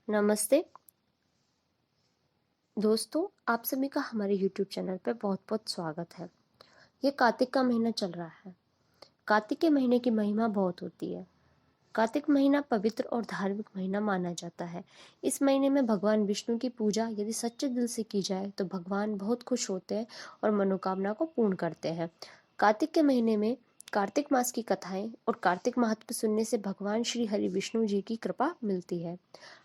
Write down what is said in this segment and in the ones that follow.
नमस्ते दोस्तों, आप सभी का हमारे YouTube चैनल पे बहुत-बहुत स्वागत है। ये कार्तिक का महीना चल रहा है। कार्तिक के महीने की महिमा बहुत होती है। कार्तिक महीना पवित्र और धार्मिक महीना माना जाता है। इस महीने में भगवान विष्णु की पूजा यदि सच्चे दिल से की जाए तो भगवान बहुत खुश होते हैं और मनोकामना को पूर्ण करते हैं। कार्तिक के महीने में कार्तिक मास की कथाएं और कार्तिक महत्व सुनने से भगवान श्री हरि विष्णु जी की कृपा मिलती है।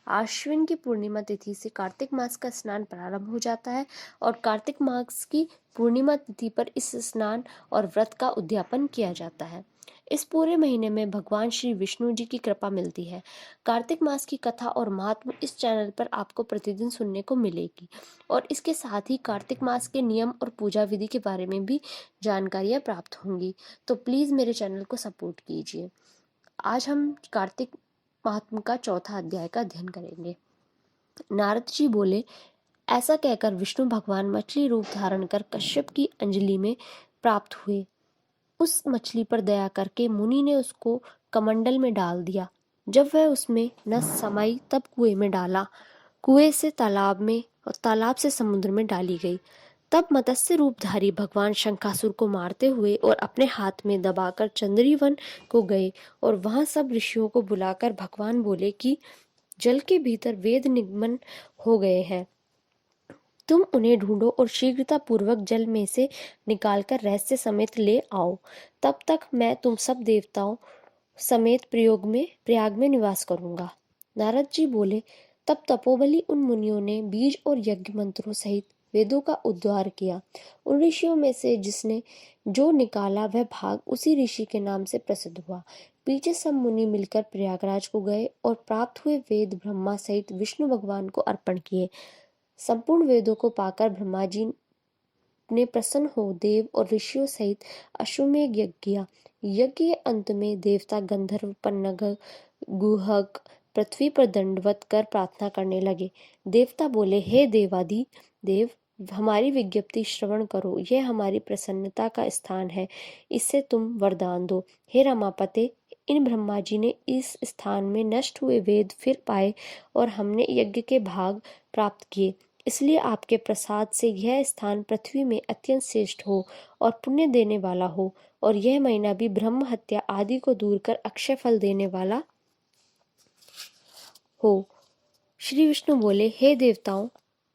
आश्विन की पूर्णिमा तिथि से कार्तिक मास का स्नान प्रारंभ हो जाता है और कार्तिक मास की पूर्णिमा तिथि पर इस स्नान और व्रत का उद्यापन किया जाता है। इस पूरे महीने में भगवान श्री विष्णु जी की कृपा मिलती है। कार्तिक मास की कथा और महात्म इस चैनल पर आपको प्रतिदिन सुनने को मिलेगी और इसके साथ ही कार्तिक मास के नियम और पूजा विधि के बारे में भी जानकारियाँ प्राप्त होंगी। तो प्लीज़ मेरे चैनल को सपोर्ट कीजिए। आज हम कार्तिक महात्म का चौथा अध्याय का अध्ययन करेंगे। नारद जी बोले, ऐसा कहकर विष्णु भगवान मछली रूप धारण कर कश्यप की अंजलि में प्राप्त हुए। उस मछली पर दया करके मुनि ने उसको कमंडल में डाल दिया। जब वह उसमें न समाई तब कुएं में डाला। कुएं से तालाब में और तालाब से समुद्र में डाली गई। तब मत्स्य रूपधारी भगवान शंखासुर को मारते हुए और अपने हाथ में दबाकर चंद्रीवन को गए और वहां सब ऋषियों को बुलाकर भगवान बोले कि जल के भीतर वेद निगमन हो गए हैं। तुम उन्हें ढूंढो और शीघ्रता पूर्वक जल में से निकालकर रहस्य समेत ले आओ। तब तक मैं तुम सब देवताओं समेत प्रयाग में निवास करूंगा। नारद जी बोले, तब तपोबली उन मुनियों ने बीज और यज्ञ मंत्रों सहित वेदों का उद्धार किया। उन ऋषियों में से जिसने जो निकाला वह भाग उसी ऋषि के नाम से प्रसिद्ध हुआ। पीछे सब मुनि मिलकर प्रयागराज को गए और प्राप्त हुए वेद ब्रह्मा सहित विष्णु भगवान को अर्पण किए। संपूर्ण वेदों को पाकर ब्रह्मा जी ने प्रसन्न हो देव और ऋषियों सहित अश्वमेध यज्ञ किया। यज्ञ के अंत में देवता गंधर्व पन्नग गुहक पृथ्वी पर दंडवत कर प्रार्थना करने लगे। देवता बोले, हे देवादि देव, हमारी विज्ञप्ति श्रवण करो। यह हमारी प्रसन्नता का स्थान है, इससे तुम वरदान दो। हे रमापते, इन ब्रह्मा जी ने इस स्थान में नष्ट हुए वेद फिर पाए और हमने यज्ञ के भाग प्राप्त किए। इसलिए आपके प्रसाद से यह स्थान पृथ्वी में अत्यंत श्रेष्ठ हो और पुण्य देने वाला हो और यह महीना भी ब्रह्म हत्या आदि को दूर कर अक्षय फल देने वाला हो। श्री विष्णु बोले, हे देवताओं,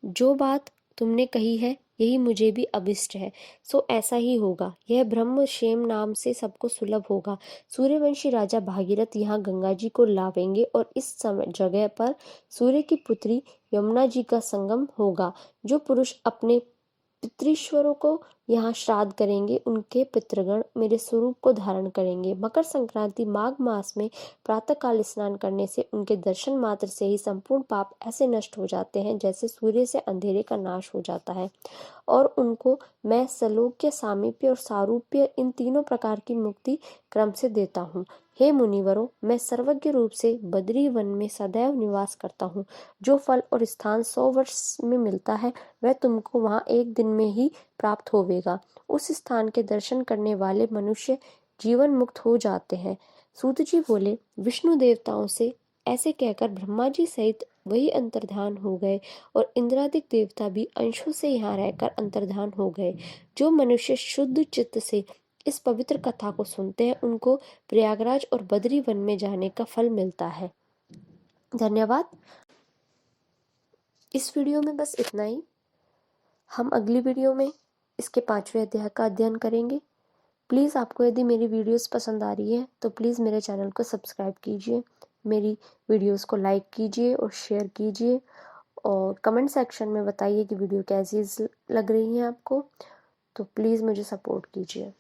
जो बात तुमने कही है यही मुझे भी अभिष्ट है, सो ऐसा ही होगा। यह ब्रह्म क्षेम नाम से सबको सुलभ होगा। सूर्यवंशी राजा भागीरथ यहाँ गंगा जी को लावेंगे और इस जगह पर सूर्य की पुत्री यमुना जी का संगम होगा। जो पुरुष अपने पितृश्वरों को यहाँ श्राद्ध करेंगे उनके पितृगण मेरे स्वरूप को धारण करेंगे। मकर संक्रांति माघ मास में प्रातः काल स्नान करने से उनके दर्शन मात्र से ही संपूर्ण पाप ऐसे नष्ट हो जाते हैं जैसे सूर्य से अंधेरे का नाश हो जाता है और उनको मैं सलोक्य, सामीप्य और सारूप्य इन तीनों प्रकार की मुक्ति क्रम से देता हूँ। हे मुनिवरों, मैं सर्वज्ञ रूप से बद्री वन में सदैव निवास करता हूँ। जो फल और स्थान 100 वर्ष में मिलता है वह तुमको वहाँ एक दिन में ही प्राप्त होवेगा। उस स्थान के दर्शन करने वाले मनुष्य जीवन मुक्त हो जाते हैं। सूत जी बोले, विष्णु देवताओं से ऐसे कहकर ब्रह्मा जी सहित वही अंतर्धान हो गए और इंद्रादिक देवता भी अंशों से यहाँ रहकर अंतर्धान हो गए। जो मनुष्य शुद्ध चित्त से इस पवित्र कथा को सुनते हैं उनको प्रयागराज और बद्री वन में जाने का फल मिलता है। धन्यवाद। इस वीडियो में बस इतना ही। हम अगली वीडियो में इसके 5वें अध्याय का अध्ययन करेंगे। प्लीज़ आपको यदि मेरी वीडियोस पसंद आ रही है तो प्लीज़ मेरे चैनल को सब्सक्राइब कीजिए, मेरी वीडियोस को लाइक कीजिए और शेयर कीजिए और कमेंट सेक्शन में बताइए कि वीडियो कैसी लग रही है आपको। तो प्लीज़ मुझे सपोर्ट कीजिए।